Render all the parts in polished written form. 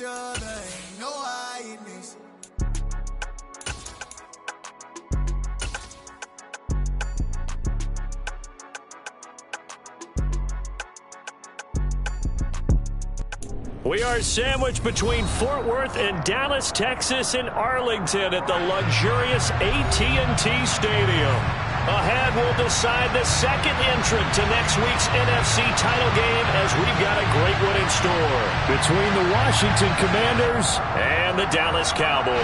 each other, ain't no hiding this. We are sandwiched between Fort Worth and Dallas, Texas, and Arlington at the luxurious AT&T Stadium. Ahead, we'll decide the second entrant to next week's NFC title game as we've got a great one in store between the Washington Commanders and the Dallas Cowboys.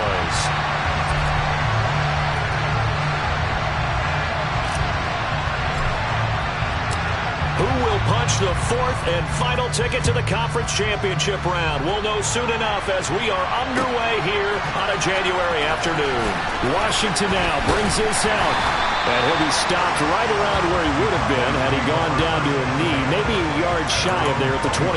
Who will punch the fourth and final ticket to the conference championship round? We'll know soon enough as we are underway here on a January afternoon. Washington now brings this out. And he'll be stopped right around where he would have been had he gone down to a knee, maybe a yard shy of there at the 24.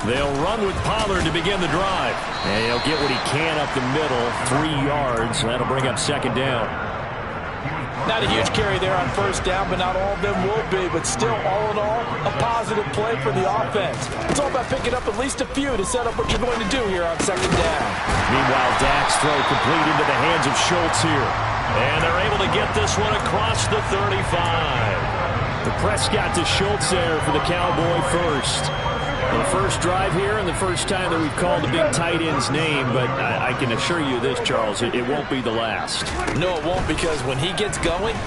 They'll run with Pollard to begin the drive. And he'll get what he can up the middle, 3 yards. That'll bring up second down. Not a huge carry there on first down, but not all of them will be. But still, all in all, a positive play for the offense. It's all about picking up at least a few to set up what you're going to do here on second down. Meanwhile, Dak's throw complete into the hands of Schultz here. And they're able to get this one across the 35. The Prescott to Schultz there for the Cowboy first. The first drive here and the first time that we've called the big tight end's name, but I can assure you this, Charles, it won't be the last. No, it won't, because when he gets going,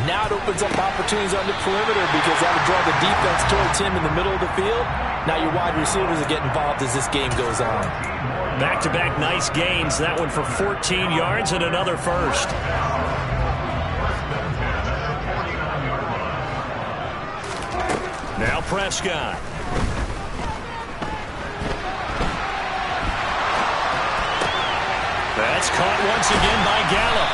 now it opens up opportunities on the perimeter because that'll draw the defense towards him in the middle of the field. Now your wide receivers will get involved as this game goes on. Back-to-back nice gains. That one for 14 yards and another first. Now Prescott. That's caught once again by Gallup.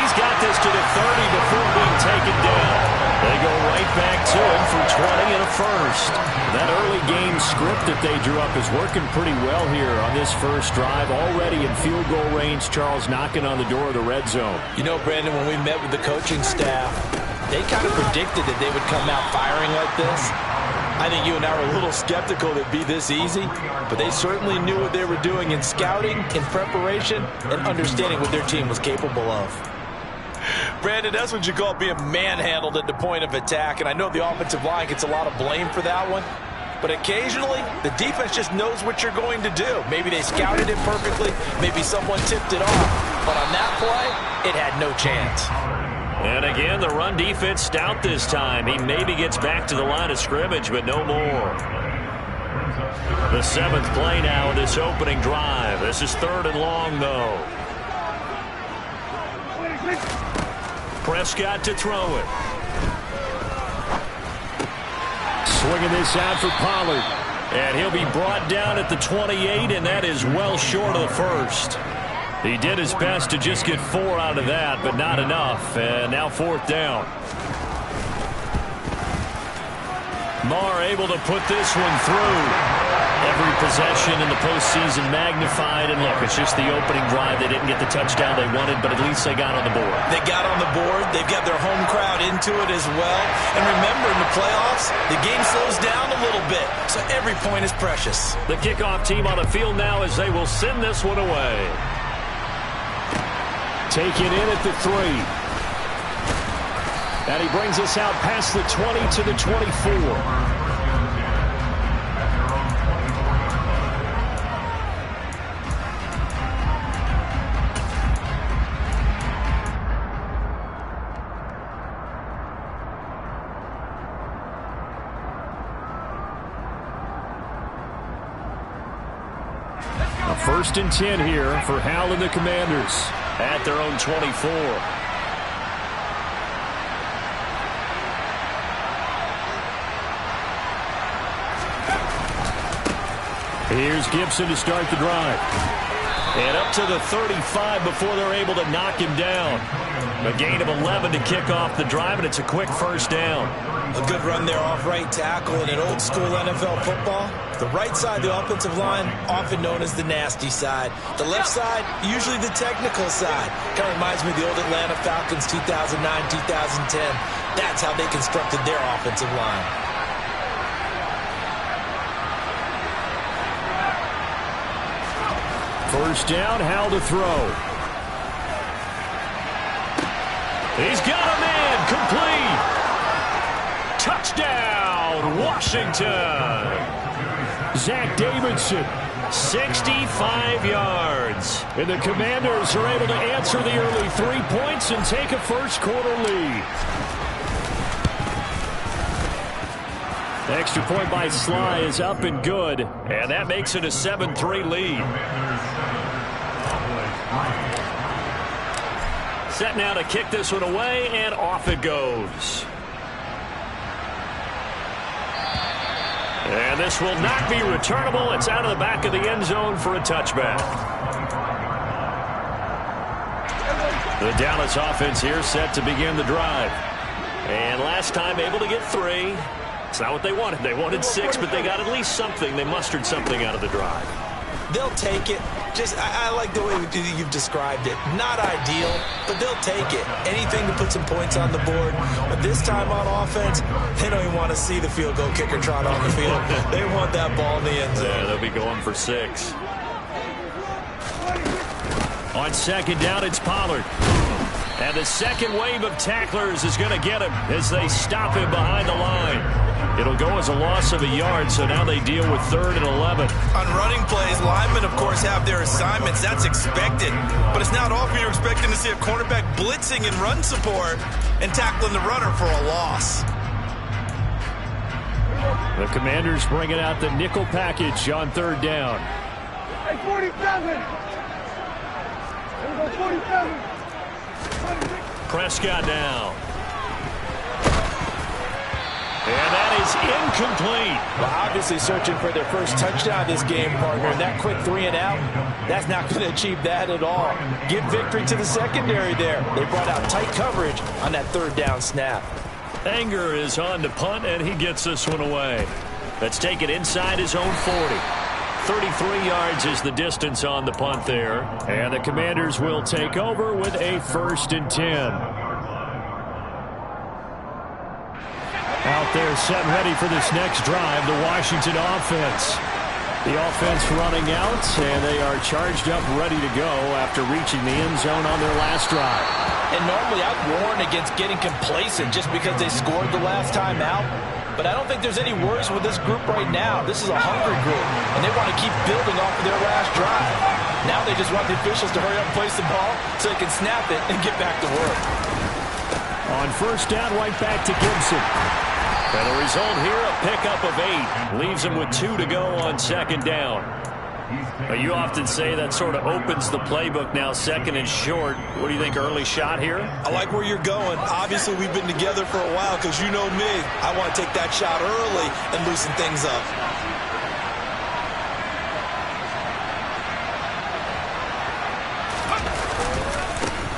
He's got this to the 30 before being taken down. They go right back to him for 20 and a first. That early game script that they drew up is working pretty well here on this first drive. Already in field goal range, Charles, knocking on the door of the red zone. You know, Brandon, when we met with the coaching staff, they kind of predicted that they would come out firing like this. I think you and I were a little skeptical that it'd be this easy, but they certainly knew what they were doing in scouting, in preparation, and understanding what their team was capable of. Brandon, that's what you call being manhandled at the point of attack, and I know the offensive line gets a lot of blame for that one, but occasionally the defense just knows what you're going to do. Maybe they scouted it perfectly, maybe someone tipped it off, but on that play, it had no chance. And again, the run defense stout this time. He maybe gets back to the line of scrimmage, but no more. The 7th play now of this opening drive. This is 3rd and long, though. Prescott to throw it. Swinging this out for Pollard. And he'll be brought down at the 28, and that is well short of the first. He did his best to just get 4 out of that, but not enough. And now 4th down. Marr able to put this one through. Every possession in the postseason magnified. And look, it's just the opening drive. They didn't get the touchdown they wanted, but at least they got on the board. They got on the board. They've got their home crowd into it as well. And remember, in the playoffs, the game slows down a little bit, so every point is precious. The kickoff team on the field now as they will send this one away. Taken in at the 3. And he brings us out past the 20 to the 24. A 1st and 10 here for Hal and the Commanders at their own 24. Here's Gibson to start the drive. And up to the 35 before they're able to knock him down. A gain of 11 to kick off the drive, and it's a quick first down. A good run there off right tackle in an old-school NFL football. The right side of the offensive line, often known as the nasty side. The left side, usually the technical side. Kind of reminds me of the old Atlanta Falcons 2009-2010. That's how they constructed their offensive line. First down, Howell to throw. He's got a man, complete. Touchdown, Washington. Zach Davidson, 65 yards. And the Commanders are able to answer the early 3 points and take a first-quarter lead. The extra point by Sly is up and good, and that makes it a 7-3 lead. Set now to kick this one away, and off it goes. And this will not be returnable. It's out of the back of the end zone for a touchback. The Dallas offense here set to begin the drive. And last time able to get 3. It's not what they wanted. They wanted 6, but they got at least something. They mustered something out of the drive. They'll take it. I like the way you've described it. Not ideal, but they'll take it. Anything to put some points on the board. But this time on offense, they don't even want to see the field goal kicker trot on the field. They want that ball in the end zone. Yeah, they'll be going for 6. On second down, it's Pollard. And the second wave of tacklers is going to get him as they stop him behind the line. It'll go as a loss of a yard, so now they deal with 3rd and 11. On running plays, linemen, of course, have their assignments. That's expected. But it's not often you're expecting to see a cornerback blitzing in run support and tackling the runner for a loss. The Commanders bringing out the nickel package on 3rd down. Hey, 47! 47! Prescott now. And that is incomplete. Well, obviously searching for their first touchdown this game, partner. And that quick 3 and out, that's not going to achieve that at all. Give victory to the secondary there. They brought out tight coverage on that 3rd down snap. Anger is on to punt, and he gets this one away. Let's take it inside his own 40. 33 yards is the distance on the punt there. And the Commanders will take over with a 1st and 10. Out there set and ready for this next drive, the Washington offense. The offense running out, and they are charged up, ready to go after reaching the end zone on their last drive. And normally I'd warn against getting complacent just because they scored the last time out. But I don't think there's any worries with this group right now. This is a hungry group, and they want to keep building off of their last drive. Now they just want the officials to hurry up and place the ball so they can snap it and get back to work. On first down, right back to Gibson. And the result here, a pickup of 8. Leaves him with 2 to go on second down. You often say that sort of opens the playbook now, 2nd and short. What do you think, early shot here? I like where you're going. Obviously, we've been together for a while because you know me. I want to take that shot early and loosen things up.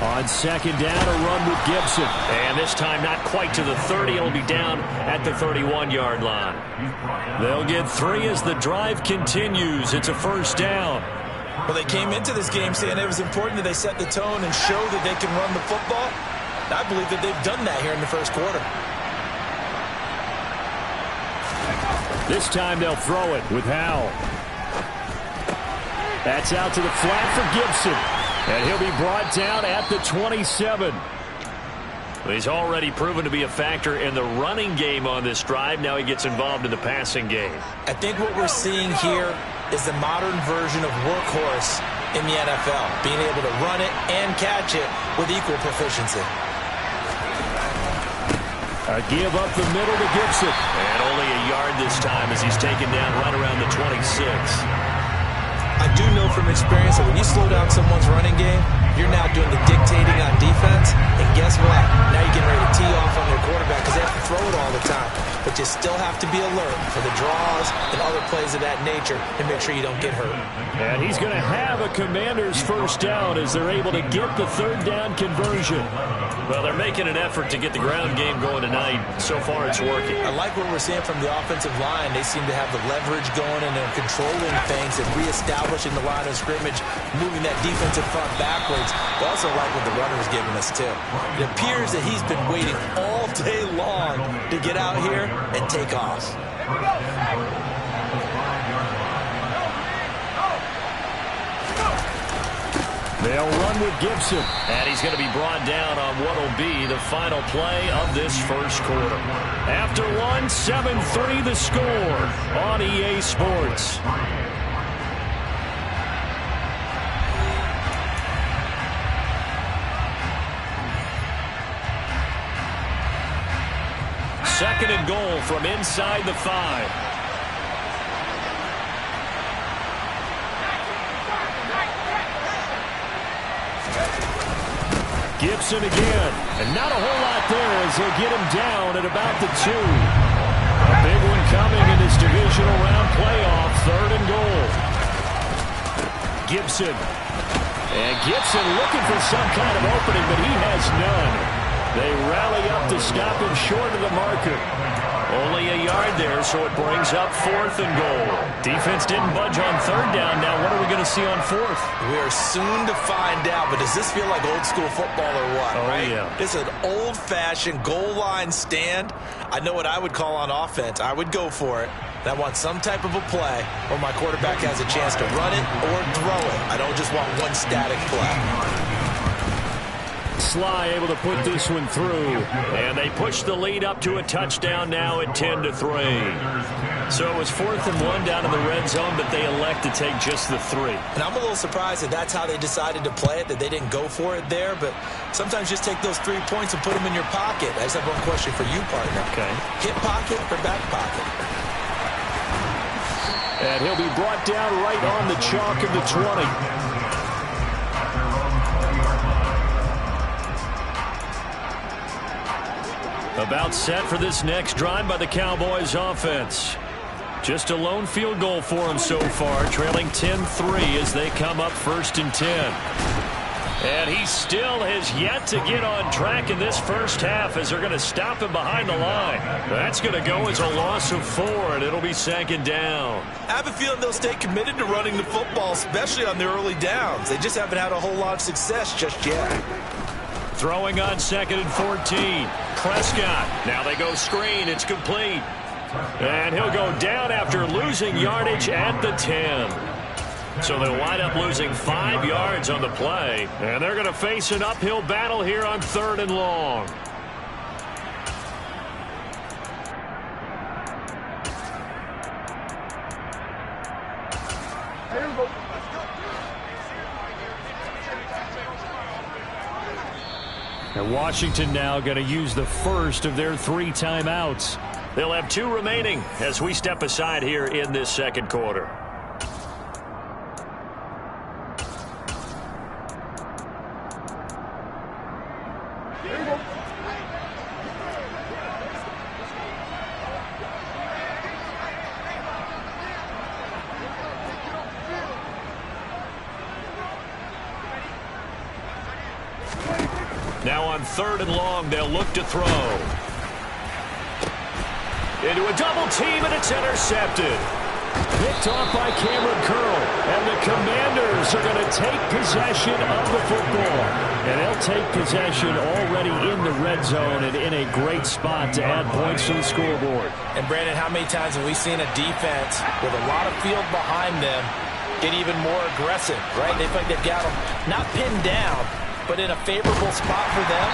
On second down, a run with Gibson. And this time not quite to the 30. It'll be down at the 31-yard line. They'll get 3 as the drive continues. It's a first down. Well, they came into this game saying it was important that they set the tone and show that they can run the football. I believe that they've done that here in the first quarter. This time they'll throw it with Howell. That's out to the flat for Gibson. And he'll be brought down at the 27. He's already proven to be a factor in the running game on this drive. Now he gets involved in the passing game. I think what we're seeing here is the modern version of workhorse in the NFL, being able to run it and catch it with equal proficiency. A give up the middle to Gibson. And only a yard this time as he's taken down right around the 26. I do know from experience that when you slow down someone's running game, you're now doing the dictating on defense, and guess what? Now you're getting ready to tee off on their quarterback because they have to throw it all the time. But you still have to be alert for the draws and other plays of that nature and make sure you don't get hurt. And he's going to have a Commanders first down as they're able to get the third down conversion. Well, they're making an effort to get the ground game going tonight. So far, it's working. I like what we're seeing from the offensive line. They seem to have the leverage going and they're controlling things and reestablishing the line of scrimmage, moving that defensive front backwards. I also like what the runner is giving us, too. It appears that he's been waiting all day long to get out here and take off. They'll run with Gibson. And he's going to be brought down on what will be the final play of this first quarter. After one, 7-3 the score on EA Sports. Second and goal from inside the 5. Gibson again, and not a whole lot there as he'll get him down at about the 2. A big one coming in this divisional round playoff, third and goal. Gibson. And Gibson looking for some kind of opening, but he has none. They rally up to stop him short of the marker. Only a yard there, so it brings up fourth and goal. Defense didn't budge on third down. Now what are we going to see on fourth? We are soon to find out, but does this feel like old school football or what? Oh, right? Yeah. It's an old-fashioned goal line stand. I know what I would call on offense. I would go for it. I want some type of a play where my quarterback has a chance to run it or throw it. I don't just want one static play. Sly able to put this one through, and they push the lead up to a touchdown now at 10-3. So it was 4th and 1 down in the red zone, but they elect to take just the 3. And I'm a little surprised that that's how they decided to play it, that they didn't go for it there, but sometimes just take those 3 points and put them in your pocket. I just have one question for you, partner. Okay. Hip pocket or back pocket? And he'll be brought down right on the chalk of the 20. About set for this next drive by the Cowboys offense. Just a lone field goal for them so far, trailing 10-3 as they come up 1st and 10. And he still has yet to get on track in this first half as they're going to stop him behind the line. That's going to go as a loss of 4, and it'll be 2nd down. I have a feeling they'll stay committed to running the football, especially on their early downs. They just haven't had a whole lot of success just yet. Throwing on 2nd and 14. Prescott. Now they go screen. It's complete. And he'll go down after losing yardage at the 10. So they'll wind up losing 5 yards on the play. And they're going to face an uphill battle here on 3rd and long. And Washington now going to use the first of their 3 timeouts. They'll have 2 remaining as we step aside here in this second quarter. Now on 3rd and long, they'll look to throw. Into a double team, and it's intercepted. Picked off by Cameron Curl. And the Commanders are going to take possession of the football. And they'll take possession already in the red zone and in a great spot to add points to the scoreboard. And Brandon, how many times have we seen a defense with a lot of field behind them get even more aggressive, right? They feel like they've got them not pinned down, but in a favorable spot for them,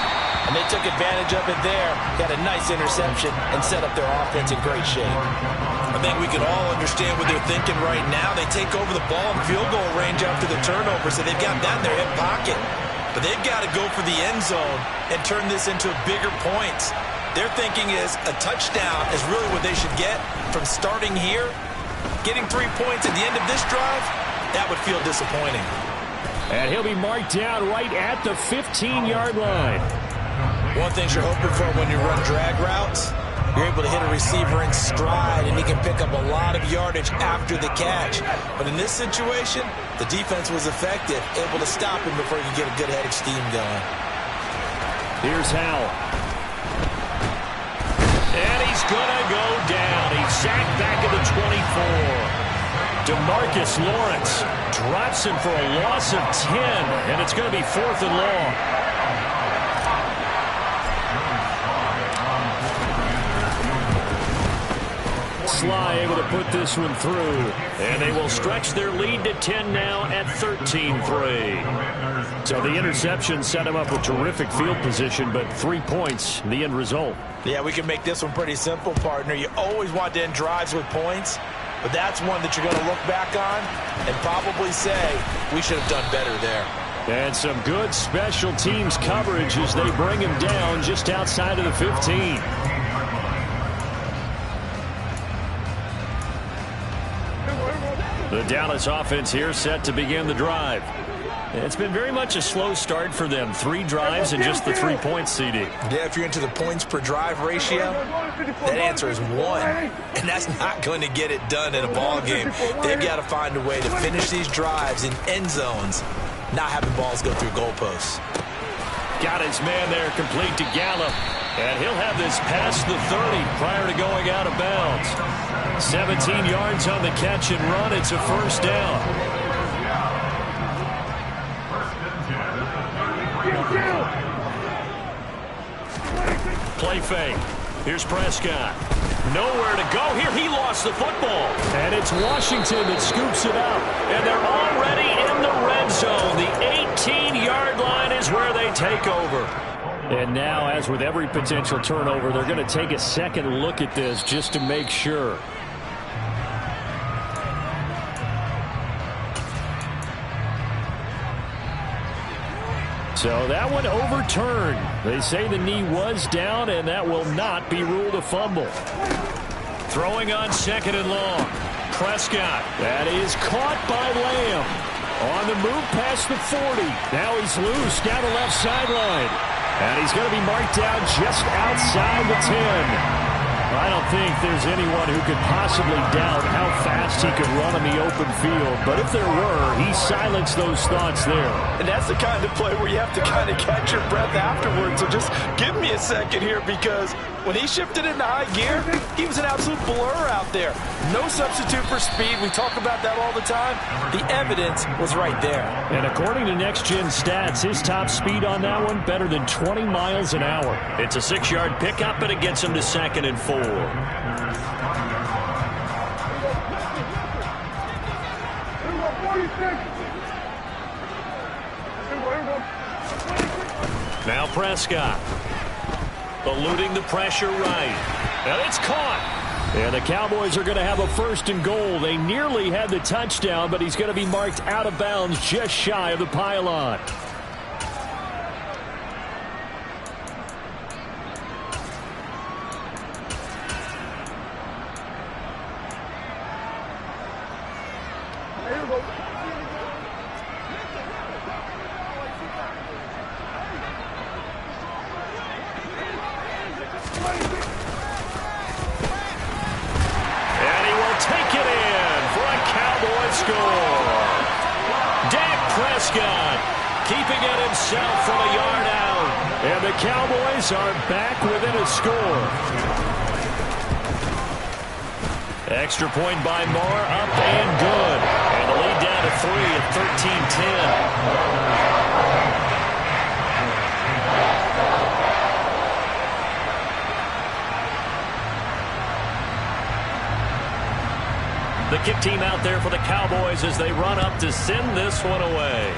and they took advantage of it there, got a nice interception, and set up their offense in great shape. I think we can all understand what they're thinking right now. They take over the ball in field goal range after the turnover, so they've got that in their hip pocket. But they've got to go for the end zone and turn this into bigger points. Their thinking is a touchdown is really what they should get from starting here. Getting 3 points at the end of this drive, that would feel disappointing. And he'll be marked down right at the 15-yard line. One thing you're hoping for when you run drag routes, you're able to hit a receiver in stride, and he can pick up a lot of yardage after the catch. But in this situation, the defense was effective, able to stop him before he could get a good head of steam going. Here's Howell. And he's going to go down. He's sacked back at the 24. DeMarcus Lawrence drops him for a loss of 10, and it's going to be 4th and long. Sly able to put this one through, and they will stretch their lead to 10 now at 13-3. So the interception set him up with terrific field position, but 3 points, the end result. Yeah, we can make this one pretty simple, partner. You always want to end drives with points, but that's one that you're going to look back on and probably say, we should have done better there. And some good special teams coverage as they bring him down just outside of the 15. The Dallas offense here set to begin the drive. It's been very much a slow start for them. 3 drives and just the 3 points, CD. Yeah, if you're into the points per drive ratio, that answer is 1. And that's not going to get it done in a ball game. They've got to find a way to finish these drives in end zones, not having balls go through goalposts. Got his man there, complete to Gallup. And he'll have this past the 30 prior to going out of bounds. 17 yards on the catch and run. It's a first down. Play fake. Here's Prescott. Nowhere to go. Here he lost the football. And it's Washington that scoops it up. And they're already in the red zone. The 18-yard line is where they take over. And now, as with every potential turnover, they're going to take a second look at this just to make sure. So that one overturned. They say the knee was down, and that will not be ruled a fumble. Throwing on 2nd and long. Prescott. That is caught by Lamb. On the move past the 40. Now he's loose down the left sideline. And he's going to be marked down just outside the 10. I don't think there's anyone who could possibly doubt how fast he could run on the open field. But if there were, he silenced those thoughts there. And that's the kind of play where you have to kind of catch your breath afterwards. So just give me a second here, because when he shifted into high gear, he was an absolute blur out there. No substitute for speed. We talk about that all the time. The evidence was right there. And according to Next Gen Stats, his top speed on that one, better than 20 miles an hour. It's a 6-yard pickup, and it gets him to 2nd and 4. Now Prescott. Eluding the pressure right. And it's caught. And the Cowboys are going to have a 1st and goal. They nearly had the touchdown, but he's going to be marked out of bounds just shy of the pylon. Keeping it himself from a yard out. And the Cowboys are back within a score. Extra point by Moore, up and good. And the lead down to 3 at 13-10. The kick team out there for the Cowboys as they run up to send this one away.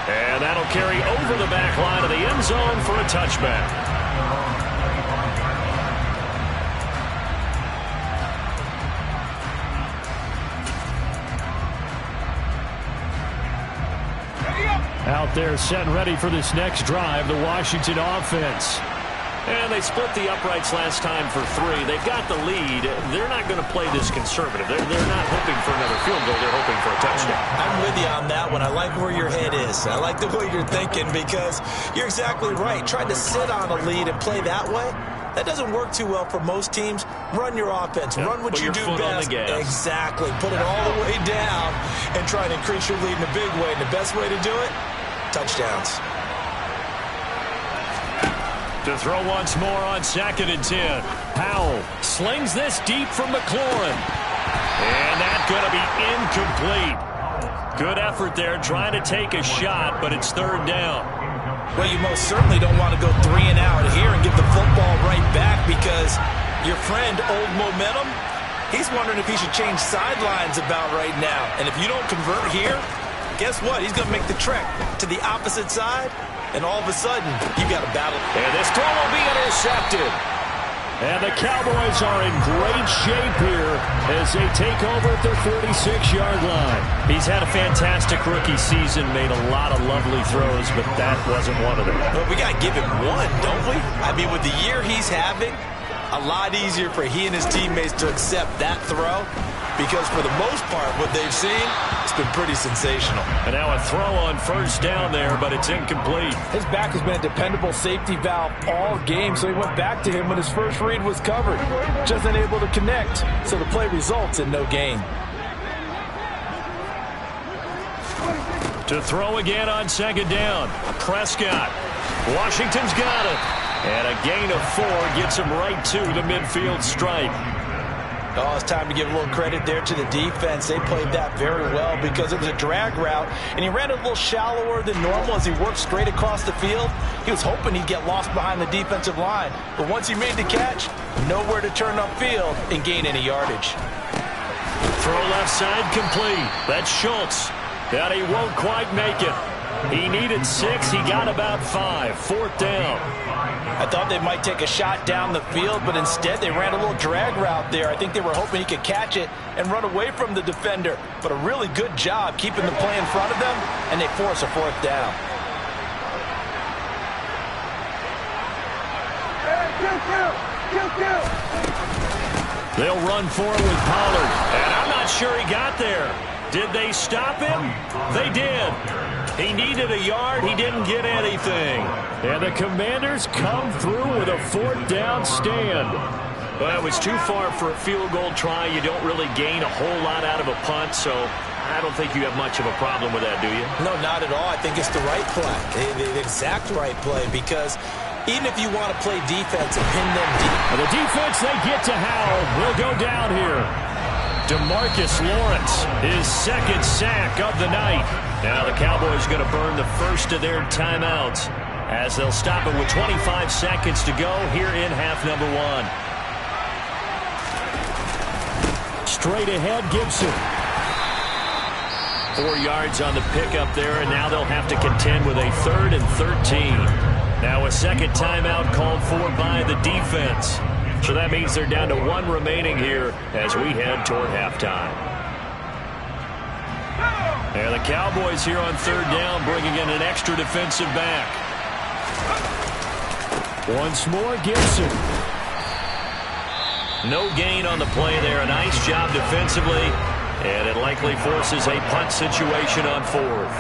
And that'll carry over the back line of the end zone for a touchback. Out there set and ready for this next drive, the Washington offense. And they split the uprights last time for 3. They've got the lead. They're not going to play this conservative. They're not hoping for another field goal. They're hoping for a touchdown. I'm with you on that one. I like where your head is. I like the way you're thinking because you're exactly right. Trying to sit on a lead and play that way, that doesn't work too well for most teams. Run your offense. Run what you do best. Exactly. Put it all the way down and try to increase your lead in a big way. And the best way to do it, touchdowns. To throw once more on 2nd and 10. Powell slings this deep from McLaurin. And that's going to be incomplete. Good effort there trying to take a shot, but it's 3rd down. Well, you most certainly don't want to go 3 and out here and give the football right back because your friend, Old Momentum, he's wondering if he should change sidelines about right now. And if you don't convert here, guess what? He's going to make the trek to the opposite side. And all of a sudden, you got a battle. And this throw will be intercepted. And the Cowboys are in great shape here as they take over at their 46-yard line. He's had a fantastic rookie season, made a lot of lovely throws, but that wasn't one of them. Well, we got to give him one, don't we? I mean, with the year he's having, a lot easier for he and his teammates to accept that throw. Because for the most part, what they've seen, it's been pretty sensational. And now a throw on 1st down there, but it's incomplete. His back has been a dependable safety valve all game, so he went back to him when his first read was covered. Just unable to connect, so the play results in no gain. To throw again on 2nd down. Prescott. Washington's got it. And a gain of 4 gets him right to the midfield stripe. Oh, it's time to give a little credit there to the defense. They played that very well because it was a drag route, and he ran a little shallower than normal as he worked straight across the field. He was hoping he'd get lost behind the defensive line, but once he made the catch, nowhere to turn upfield and gain any yardage. Throw left side complete. That's Schultz. And he won't quite make it. He needed 6. He got about 5. 4th down. I thought they might take a shot down the field, but instead they ran a little drag route there. I think they were hoping he could catch it and run away from the defender. But a really good job keeping the play in front of them, and they force a 4th down. They'll run forward with Pollard. And I'm not sure he got there. Did they stop him? They did. He needed a yard. He didn't get anything. And the Commanders come through with a 4th down stand. Well, it was too far for a field goal try. You don't really gain a whole lot out of a punt, so I don't think you have much of a problem with that, do you? No, not at all. I think it's the right play, the exact right play, because even if you want to play defense and pin them deep. And the defense, they get to Howell. Will go down here. DeMarcus Lawrence, his 2nd sack of the night. Now the Cowboys going to burn the first of their timeouts as they'll stop it with 25 seconds to go here in half number 1. Straight ahead, Gibson. 4 yards on the pickup there, and now they'll have to contend with a 3rd and 13. Now a 2nd timeout called for by the defense. So that means they're down to 1 remaining here as we head toward halftime. And the Cowboys here on 3rd down bringing in an extra defensive back. Once more, Gibson. No gain on the play there. A nice job defensively. And it likely forces a punt situation on 4th.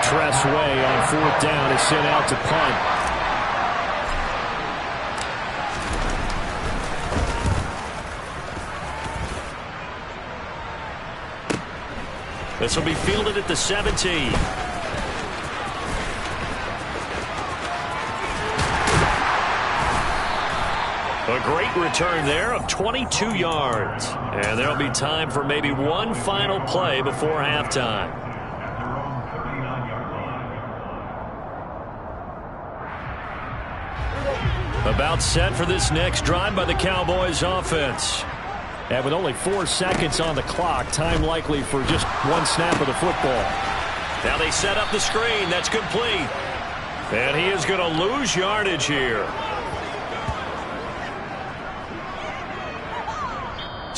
Tress Way on 4th down is sent out to punt. This will be fielded at the 17. A great return there of 22 yards. And there'll be time for maybe one final play before halftime. About set for this next drive by the Cowboys offense. And with only 4 seconds on the clock, time likely for just one snap of the football. Now they set up the screen. That's complete. And he is going to lose yardage here.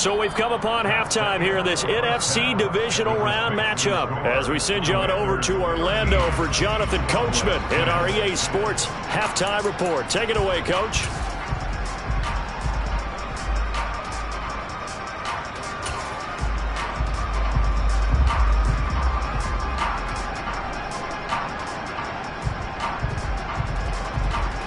So we've come upon halftime here in this NFC divisional round matchup as we send you on over to Orlando for Jonathan Coachman in our EA Sports halftime report. Take it away, Coach.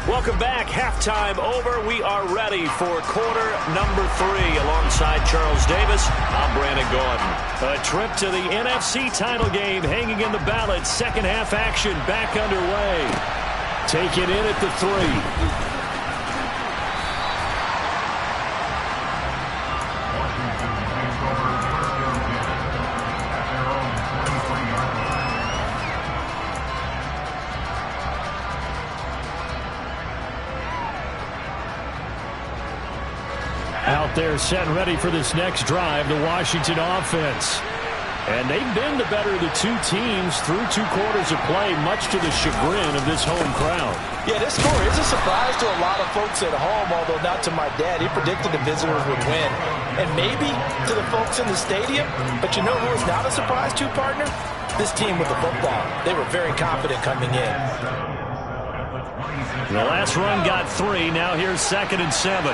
Welcome back. Halftime over. We are ready for quarter number 3. Alongside Charles Davis, I'm Brandon Gaudin. A trip to the NFC title game hanging in the balance. Second half action back underway. Take it in at the 3. Out there set and ready for this next drive, the Washington offense. And they've been the better of the two teams through 2 quarters of play, much to the chagrin of this home crowd. Yeah, this score is a surprise to a lot of folks at home, although not to my dad. He predicted the visitors would win. And maybe to the folks in the stadium. But you know who is not a surprise to, partner? This team with the football. They were very confident coming in. The last run got 3. Now here's 2nd and 7.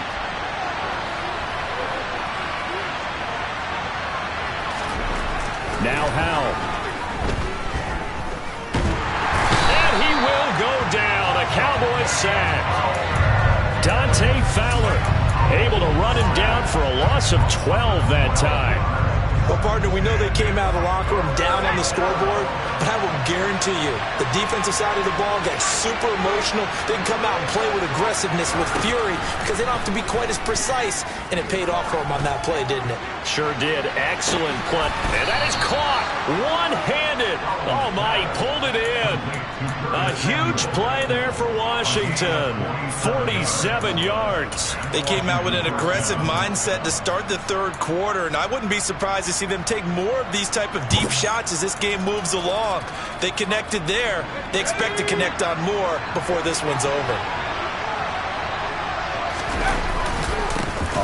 Now Howell. And he will go down. A Cowboys sack. Dante Fowler able to run him down for a loss of 12 that time. Well, partner, we know they came out of the locker room down on the scoreboard, but I will guarantee you the defensive side of the ball got super emotional. They can come out and play with aggressiveness, with fury, because they don't have to be quite as precise, and it paid off for them on that play, didn't it? Sure did. Excellent punt. And that is caught one-handed. Oh, my, he pulled it in. A huge play there for Washington. 47 yards. They came out with an aggressive mindset to start the third quarter, and I wouldn't be surprised to see them take more of these type of deep shots as this game moves along. They connected there. They expect to connect on more before this one's over.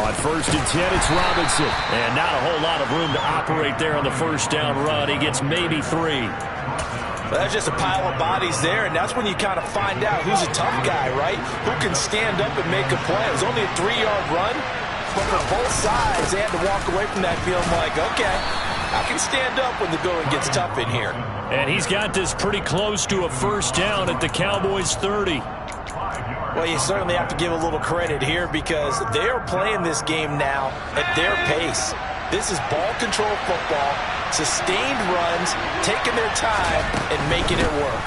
On 1st and 10, it's Robinson. And not a whole lot of room to operate there on the first down run. He gets maybe 3. Well, that's just a pile of bodies there, and that's when you kind of find out who's a tough guy, right? Who can stand up and make a play. It was only a 3-yard run, but for both sides, they had to walk away from that feeling like, okay, I can stand up when the going gets tough in here. And he's got this pretty close to a first down at the Cowboys' 30. Well, you certainly have to give a little credit here because they are playing this game now at their pace. This is ball control football, sustained runs, taking their time, and making it work.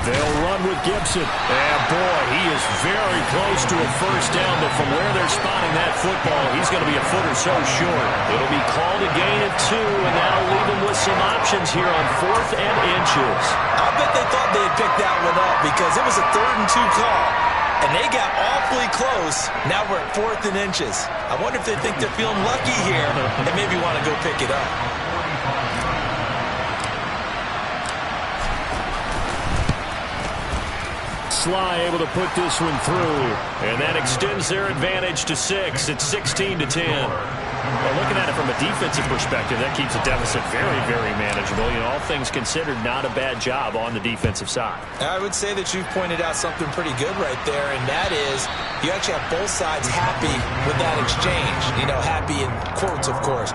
They'll run with Gibson. And, boy, he is very close to a first down, but from where they're spotting that football, he's going to be a foot or so short. It'll be called a gain of 2, and that'll leave him with some options here on 4th and inches. I bet they thought they had picked that one up because it was a 3rd and 2 call. And they got awfully close. Now we're at 4th and inches. I wonder if they think they're feeling lucky here and maybe want to go pick it up. Sly able to put this one through. And that extends their advantage to 6. It's 16-10. Well, looking at it from a defensive perspective, that keeps the deficit very, very manageable. You know, all things considered, not a bad job on the defensive side. I would say that you've pointed out something pretty good right there, and that is you actually have both sides happy with that exchange. You know, happy in quotes, of course.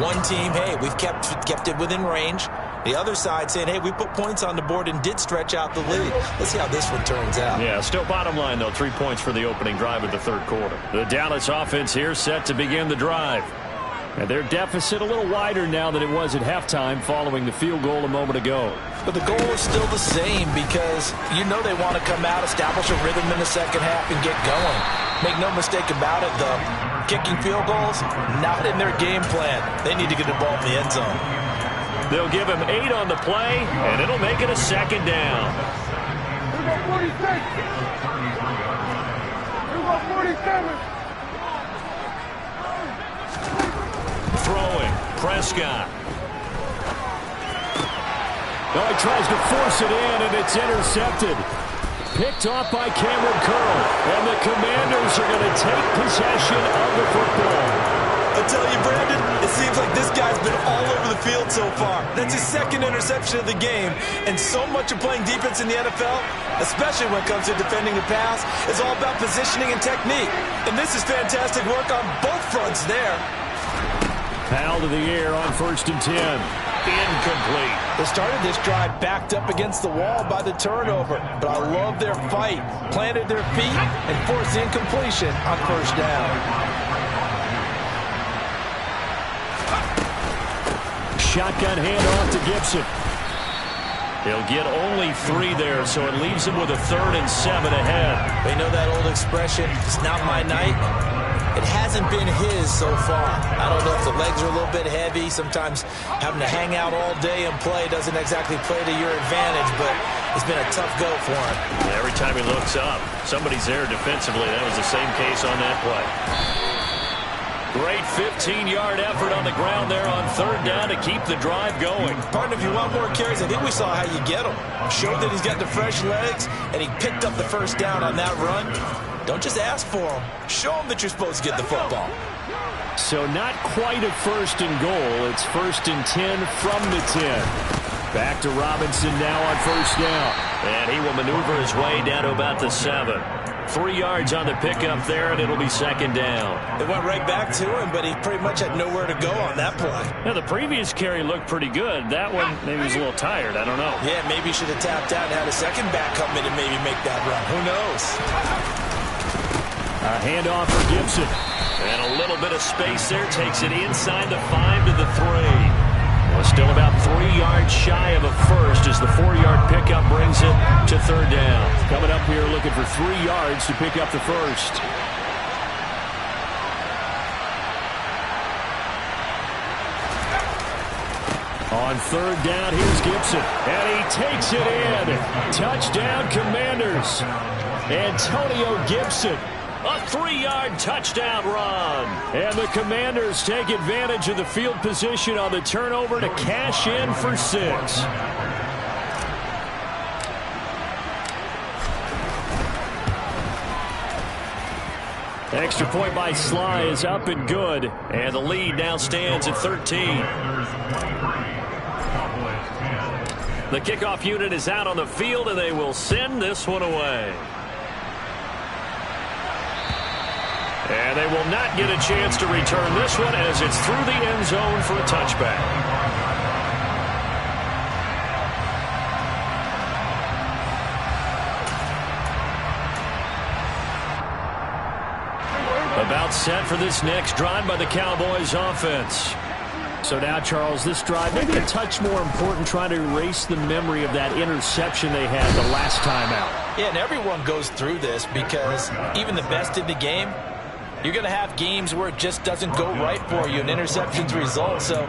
One team, hey, we've kept it within range. The other side saying, hey, we put points on the board and did stretch out the lead. Let's see how this one turns out. Yeah, still bottom line, though, 3 points for the opening drive of the third quarter. The Dallas offense here set to begin the drive. And their deficit a little wider now than it was at halftime following the field goal a moment ago. But the goal is still the same because you know they want to come out, establish a rhythm in the second half, and get going. Make no mistake about it, though. Kicking field goals, not in their game plan. They need to get the ball in the end zone. They'll give him 8 on the play, and it'll make it a second down. Here go 46. Here go 47. Throwing, Prescott. Oh, he tries to force it in, and it's intercepted. Picked off by Cameron Curl, and the Commanders are going to take possession of the football. A I tell you, Brandon, it seems like this guy's been all over the field so far. That's his second interception of the game, and so much of playing defense in the NFL, especially when it comes to defending the pass, is all about positioning and technique. And this is fantastic work on both fronts there. Foul to the air on 1st and 10. Incomplete. They started this drive backed up against the wall by the turnover, but I love their fight. Planted their feet and forced the incompletion on 1st down. Shotgun handoff to Gibson. He'll get only 3 there, so it leaves him with a 3rd and 7 ahead. They know that old expression, it's not my night. It hasn't been his so far. I don't know if the legs are a little bit heavy. Sometimes having to hang out all day and play doesn't exactly play to your advantage, but it's been a tough go for him. Every time he looks up, somebody's there defensively. That was the same case on that play. Great 15-yard effort on the ground there on 3rd down to keep the drive going. Partner, if you want more carries, I think we saw how you get him. Showed that he's got the fresh legs, and he picked up the 1st down on that run. Don't just ask for him. Show him that you're supposed to get the football. So not quite a 1st and goal. It's 1st and 10 from the 10. Back to Robinson now on 1st down. And he will maneuver his way down to about the 7. 3 yards on the pickup there, and it'll be 2nd down. They went right back to him, but he pretty much had nowhere to go on that play. Now, the previous carry looked pretty good. That one, maybe he was a little tired. I don't know. Yeah, maybe he should have tapped out and had a second back come in and maybe make that run. Who knows? A handoff for Gibson. And a little bit of space there. Takes it inside the 5 to the 3. Well, still about 3 yards shy of a 1st as the 4-yard pickup brings it to 3rd down. Coming up here looking for 3 yards to pick up the 1st. On 3rd down, here's Gibson. And he takes it in. Touchdown, Commanders. Antonio Gibson. A 3-yard touchdown run. And the Commanders take advantage of the field position on the turnover to cash in for 6. Extra point by Sly is up and good. And the lead now stands at 13. The kickoff unit is out on the field, and they will send this one away. And they will not get a chance to return this one as it's through the end zone for a touchback. About set for this next drive by the Cowboys offense. So now, Charles, this drive maybe a touch more important, trying to erase the memory of that interception they had the last time out. Yeah, and everyone goes through this because even the best in the game, you're going to have games where it just doesn't go right for you and interceptions result. So,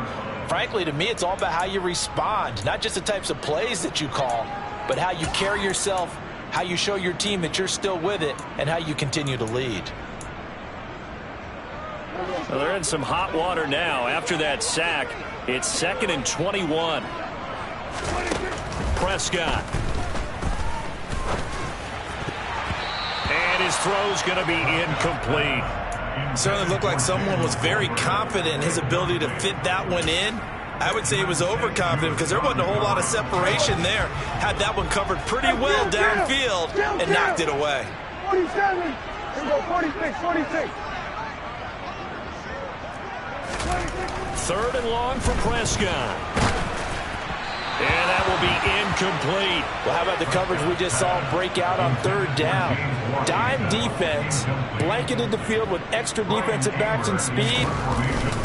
frankly, to me, it's all about how you respond, not just the types of plays that you call, but how you carry yourself, how you show your team that you're still with it, and how you continue to lead. Well, they're in some hot water now. After that sack, it's 2nd and 21. Prescott. And his throw's going to be incomplete. Certainly looked like someone was very confident in his ability to fit that one in. I would say he was overconfident because there wasn't a whole lot of separation there. Had that one covered pretty well downfield and knocked it away. 47. Here we go, 46, 46. 3rd and long for Prescott. And that will be incomplete. Well, how about the coverage we just saw him break out on 3rd down? Dime defense, blanketed the field with extra defensive backs and speed,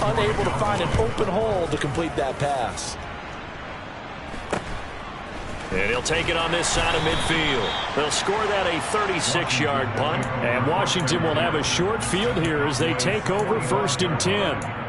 unable to find an open hole to complete that pass. And he'll take it on this side of midfield. They'll score that a 36-yard punt. And Washington will have a short field here as they take over 1st and 10.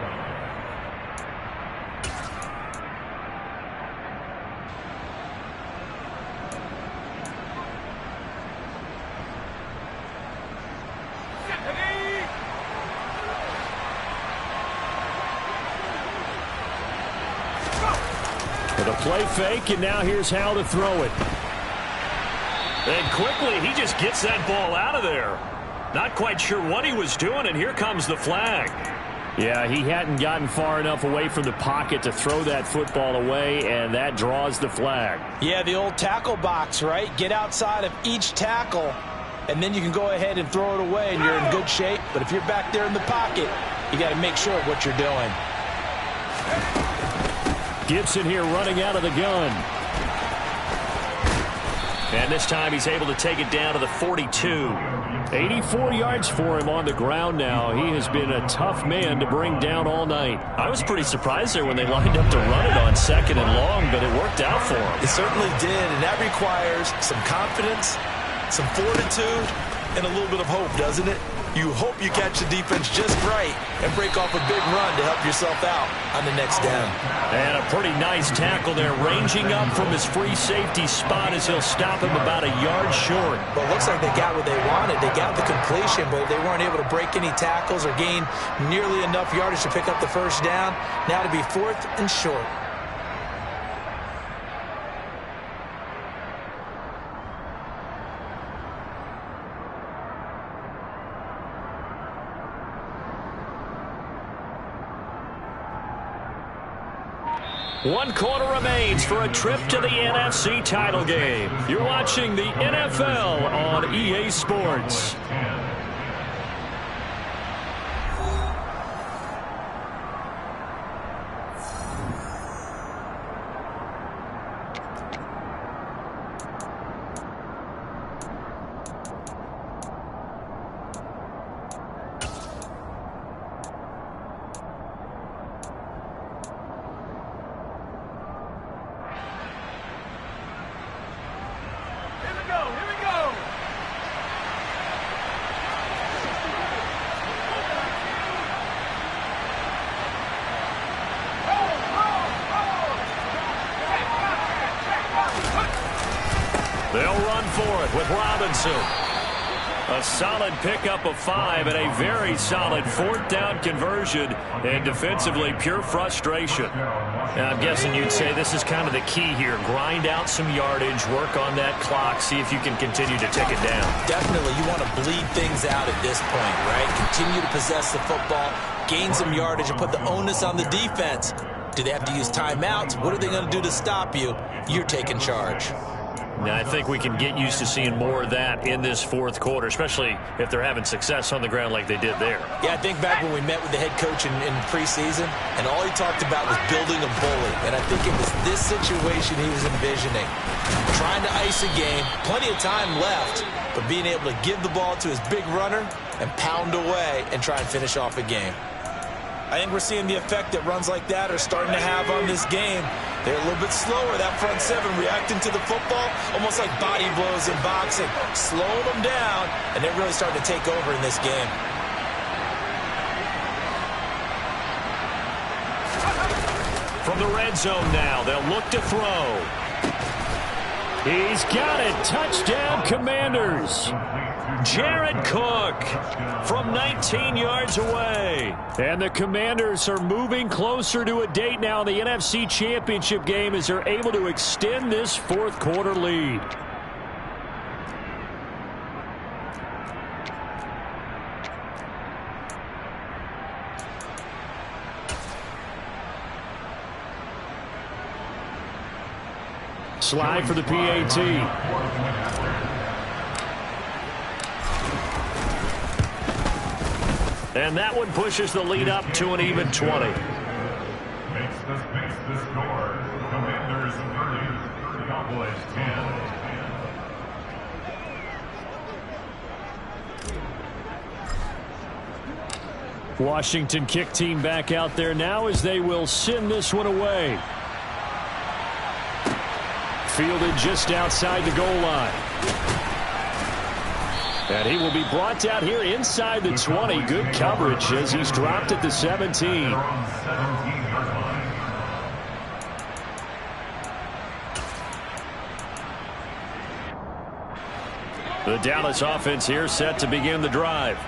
With a play fake, and now here's how to throw it. And quickly, he just gets that ball out of there. Not quite sure what he was doing, and here comes the flag. Yeah, he hadn't gotten far enough away from the pocket to throw that football away, and that draws the flag. Yeah, the old tackle box, right? Get outside of each tackle, and then you can go ahead and throw it away, and you're in good shape. But if you're back there in the pocket, you got to make sure of what you're doing. Gibson here running out of the gun. And this time he's able to take it down to the 42. 84 yards for him on the ground now. He has been a tough man to bring down all night. I was pretty surprised there when they lined up to run it on 2nd and long, but it worked out for him. It certainly did, and that requires some confidence, some fortitude, and a little bit of hope, doesn't it? You hope you catch the defense just right and break off a big run to help yourself out on the next down. And a pretty nice tackle there, ranging up from his free safety spot as he'll stop him about a yard short. Well, it looks like they got what they wanted. They got the completion, but they weren't able to break any tackles or gain nearly enough yardage to pick up the first down. Now to be 4th and short. One quarter remains for a trip to the NFC title game. You're watching the NFL on EA Sports. They'll run for it with Robinson. A solid pickup of 5 and a very solid 4th down conversion, and defensively pure frustration. Now, I'm guessing you'd say this is kind of the key here. Grind out some yardage, work on that clock, see if you can continue to tick it down. Definitely, you want to bleed things out at this point, right? Continue to possess the football, gain some yardage, and put the onus on the defense. Do they have to use timeouts? What are they going to do to stop you? You're taking charge. Now, I think we can get used to seeing more of that in this 4th quarter, especially if they're having success on the ground like they did there. Yeah, I think back when we met with the head coach in preseason, and all he talked about was building a bully. And I think it was this situation he was envisioning. Trying to ice a game, plenty of time left, but being able to give the ball to his big runner and pound away and try and finish off a game. I think we're seeing the effect that runs like that are starting to have on this game. They're a little bit slower, that front 7, reacting to the football, almost like body blows in boxing, slowing them down, and they're really starting to take over in this game. From the red zone now, they'll look to throw. He's got it. Touchdown, Commanders. Jared Cook from 19 yards away. And the Commanders are moving closer to a date now in the NFC Championship game as they're able to extend this 4th quarter lead. Slide for the PAT. And that one pushes the lead up to an even 20. Makes the score. Commanders 30, Cowboys 10. Washington kick team back out there now as they will send this one away. Fielded just outside the goal line. And he will be brought down here inside the 20. Good coverage as he's dropped at the 17. The Dallas offense here set to begin the drive.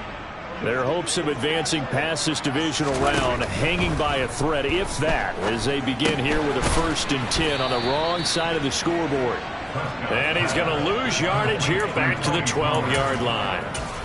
Their hopes of advancing past this divisional round hanging by a thread, if that, as they begin here with a 1st and 10 on the wrong side of the scoreboard. And he's going to lose yardage here back to the 12-yard line.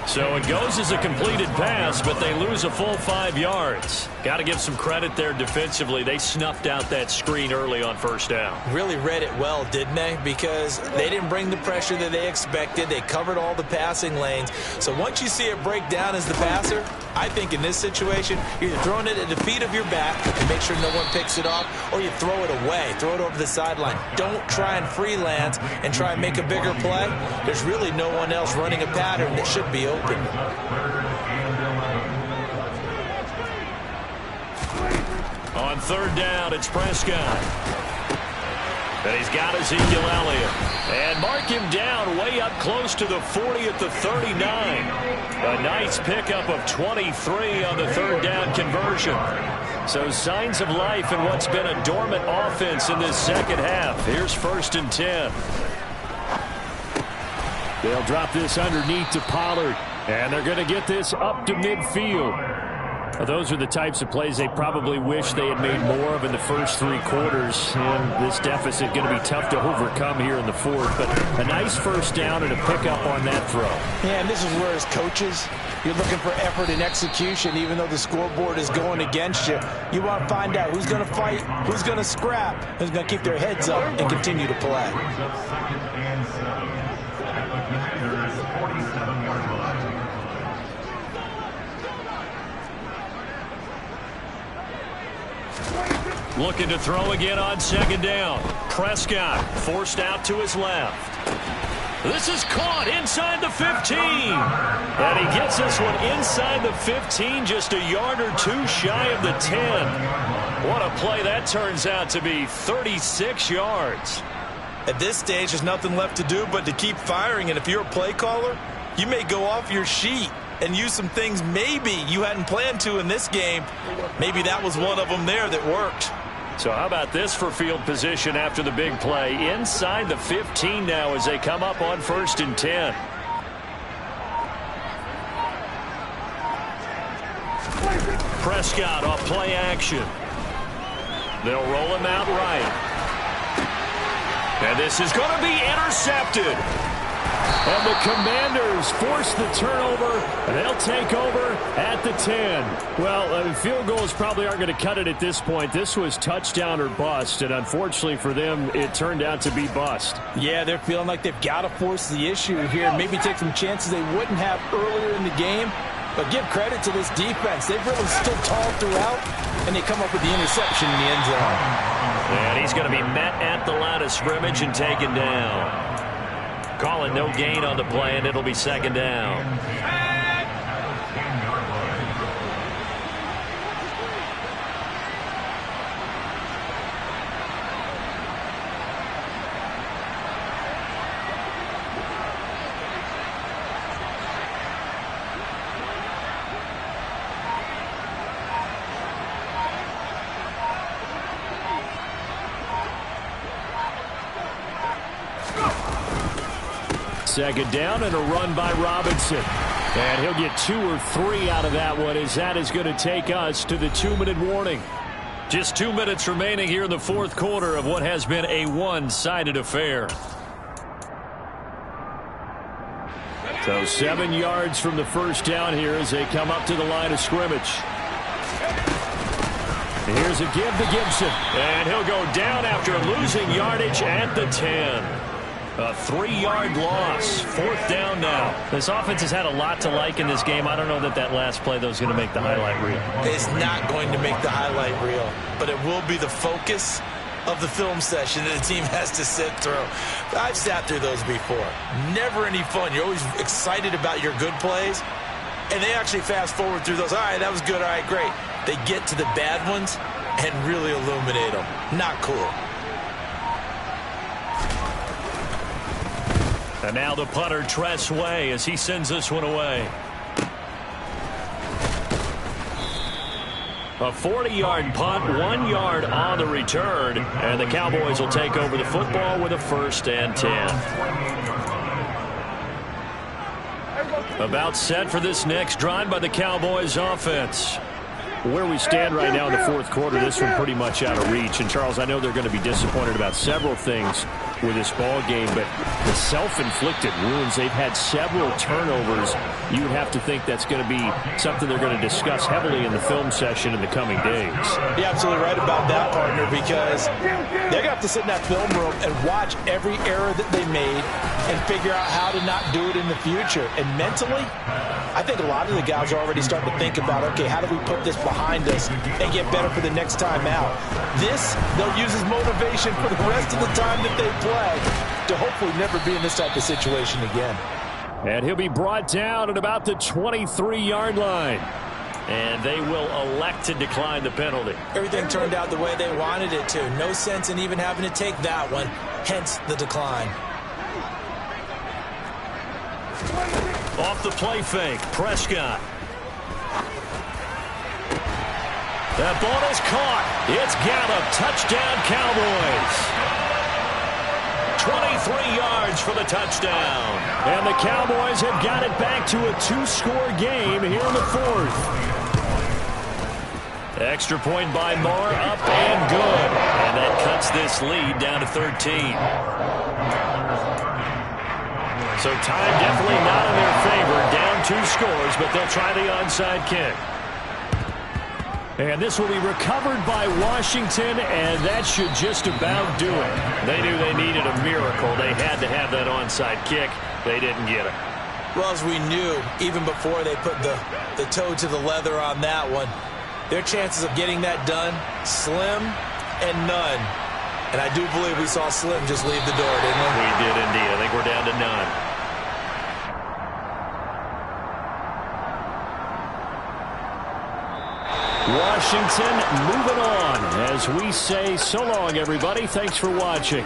So it goes as a completed pass, but they lose a full 5 yards. Got to give some credit there defensively. They snuffed out that screen early on first down. Really read it well, didn't they? Because they didn't bring the pressure that they expected. They covered all the passing lanes. So once you see it break down as the passer, I think in this situation, you're either throwing it at the feet of your back and make sure no one picks it off, or you throw it away, throw it over the sideline. Don't try and freelance and try and make a bigger play. There's really no one else running a pattern that should be open. On third down, it's Prescott. And he's got Ezekiel Elliott. And mark him down way up close to the 40 at the 39. A nice pickup of 23 on the third down conversion. So signs of life in what's been a dormant offense in this second half. Here's 1st and 10. They'll drop this underneath to Pollard. And they're going to get this up to midfield. Those are the types of plays they probably wish they had made more of in the first 3 quarters. And this deficit going to be tough to overcome here in the fourth. But a nice first down and a pickup on that throw. Yeah, and this is where as coaches, you're looking for effort and execution. Even though the scoreboard is going against you, you want to find out who's going to fight, who's going to scrap, who's going to keep their heads up and continue to play. Looking to throw again on second down. Prescott forced out to his left. This is caught inside the 15. And he gets this one inside the 15, just a yard or two shy of the 10. What a play that turns out to be, 36 yards. At this stage, there's nothing left to do but to keep firing. And if you're a play caller, you may go off your sheet and use some things maybe you hadn't planned to in this game. Maybe that was one of them there that worked. So how about this for field position after the big play? Inside the 15 now as they come up on 1st and 10. Prescott off play action. They'll roll him out right. And this is going to be intercepted. And the Commanders force the turnover, and they'll take over at the 10. Well, field goals probably aren't going to cut it at this point. This was touchdown or bust, and unfortunately for them, it turned out to be bust. Yeah, they're feeling like they've got to force the issue here, maybe take some chances they wouldn't have earlier in the game. But give credit to this defense. They've really stood tall throughout, and they come up with the interception in the end zone. And he's going to be met at the line of scrimmage and taken down. Calling no gain on the play, and it'll be second down. Second down and a run by Robinson. And he'll get 2 or 3 out of that one, as that is going to take us to the 2-minute warning. Just 2 minutes remaining here in the fourth quarter of what has been a one-sided affair. So 7 yards from the first down here as they come up to the line of scrimmage. Here's a give to Gibson. And he'll go down after losing yardage at the 10. A 3-yard loss. 4th down now. This offense has had a lot to like in this game. I don't know that that last play, though, is going to make the highlight reel. It's not going to make the highlight reel, but it will be the focus of the film session that the team has to sit through. I've sat through those before. Never any fun. You're always excited about your good plays, and they actually fast forward through those. All right, that was good. All right, great. They get to the bad ones and really illuminate them. Not cool. And now the punter, Tress Way, as he sends this one away. A 40-yard punt, 1 yard on the return, and the Cowboys will take over the football with a 1st and 10. About set for this next drive by the Cowboys offense. Where we stand right now in the fourth quarter, this one pretty much out of reach. And, Charles, I know they're going to be disappointed about several things. with this ball game, but the self-inflicted wounds, they've had several turnovers. You would have to think that's going to be something they're going to discuss heavily in the film session in the coming days. You're absolutely right about that, partner, because they're going to have to sit in that film room and watch every error that they made and figure out how to not do it in the future. And mentally, I think a lot of the guys are already starting to think about, okay, how do we put this behind us and get better for the next time out? This, they'll use as motivation for the rest of the time that they play to hopefully never be in this type of situation again. And he'll be brought down at about the 23-yard line. And they will elect to decline the penalty. Everything turned out the way they wanted it to. No sense in even having to take that one, hence the decline. Off the play fake, Prescott. That ball is caught. It's Gallup. Touchdown, Cowboys. 23 yards for the touchdown. And the Cowboys have got it back to a 2-score game here in the fourth. Extra point by Moore, up and good. And that cuts this lead down to 13. So time definitely not in their favor. Down 2 scores, but they'll try the onside kick. And this will be recovered by Washington, and that should just about do it. They knew they needed a miracle. They had to have that onside kick. They didn't get it. Well, as we knew, even before they put the toe to the leather on that one, their chances of getting that done, slim and none. And I do believe we saw Slim just leave the door, didn't we? We did indeed. I think we're down to none. Washington moving on as we say so long, everybody. Thanks for watching.